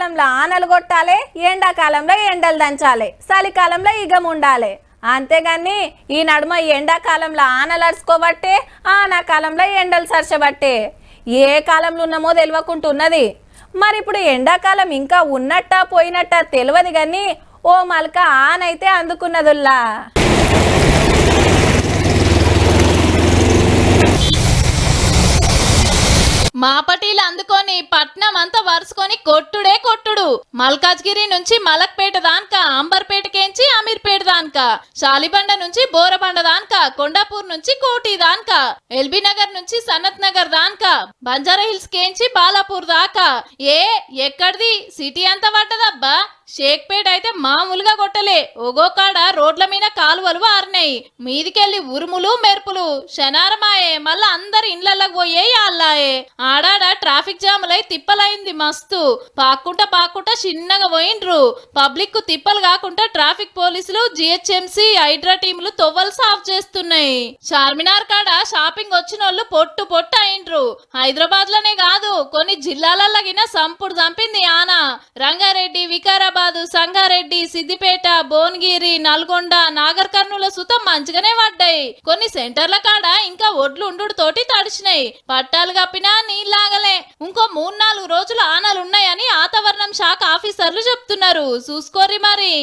వానాకాలంలో ఆనలు కొట్టాలి, ఎండాకాలంలో ఎండలు దంచాలి, చలికాలంలో ఇగం ఉండాలి. అంతేగాని ఈ నడుమ ఎండాకాలంలో ఆనలు అరుచుకోబట్టే, ఆనాకాలంలో ఎండలు సరచబట్టే ఏ కాలంలో ఉన్నామో తెలియకుంటున్నది. మరి ఇప్పుడు ఎండాకాలం ఇంకా ఉన్నట్టా పోయినట్టా తెలియదు కానీ ఓ మల్క ఆనైతే అందుకున్నదుల్లా. మాపటీలు అందుకొని పట్నం అంతా వరుసుకొని కొట్టుడే కొట్టుడు. మల్కాజ్గిరి నుంచి మలక్పేట దాన్క, అంబర్పేటకేంచి అమీర్పేట దాన్క, షాలిబండ నుంచి బోరబండ దాన్క, కొండాపూర్ నుంచి కోటి దాన్క, ఎల్బీ నగర్ నుంచి సనత్ నగర్ దాన్క, బంజారా హిల్స్ కేంచి బాలాపూర్ దాకా. ఎక్కడిది సిటీ అంతా పడ్డదబ్బా. షేక్పేట అయితే మామూలుగా కొట్టలే. ఒగోకాడ రోడ్ల మీద కాలువలు ఆరినాయి. మీదికెళ్ళి ఉరుములు మెరుపులు శనారమాయే. మళ్ళా అందరు ఇండ్లకి పోయే అల్లాయే. ఆడాడ ట్రాఫిక్ జాములై తిప్పలైంది మస్తు. పాక్కుంటా చిన్నగా పోయిండ్రు. పబ్లిక్ కు తిప్పలు కాకుండా ట్రాఫిక్ పోలీసులు, జిహెచ్ఎంసీ, హైడ్రా టీములు తొవ్వలు సాఫ్ చేస్తున్నాయి. చార్మినార్ కాడ షాపింగ్ వచ్చినోళ్ళు పొట్టు అయిండ్రు. హైదరాబాద్ లోనే కాదు కొన్ని జిల్లాలగిన సంపుడు చంపింది ఆన. రంగారెడ్డి, వికారాబాద్, సంగారెడ్డి, సిద్దిపేట, భువనగిరి, నల్గొండ, నాగర్ కర్నూల సుతం మంచిగానే పడ్డాయి. కొన్ని సెంటర్ల కాడ ఇంకా ఒడ్లు ఉండు తోటి తడిచినాయి. పట్టాలు కప్పినా నీళ్ళాగలే. ఇంకో 3-4 రోజులు ఆనలున్నాయని వాతావరణం శాఖ ఆఫీసర్లు చెప్తున్నారు. చూసుకోరి మరి.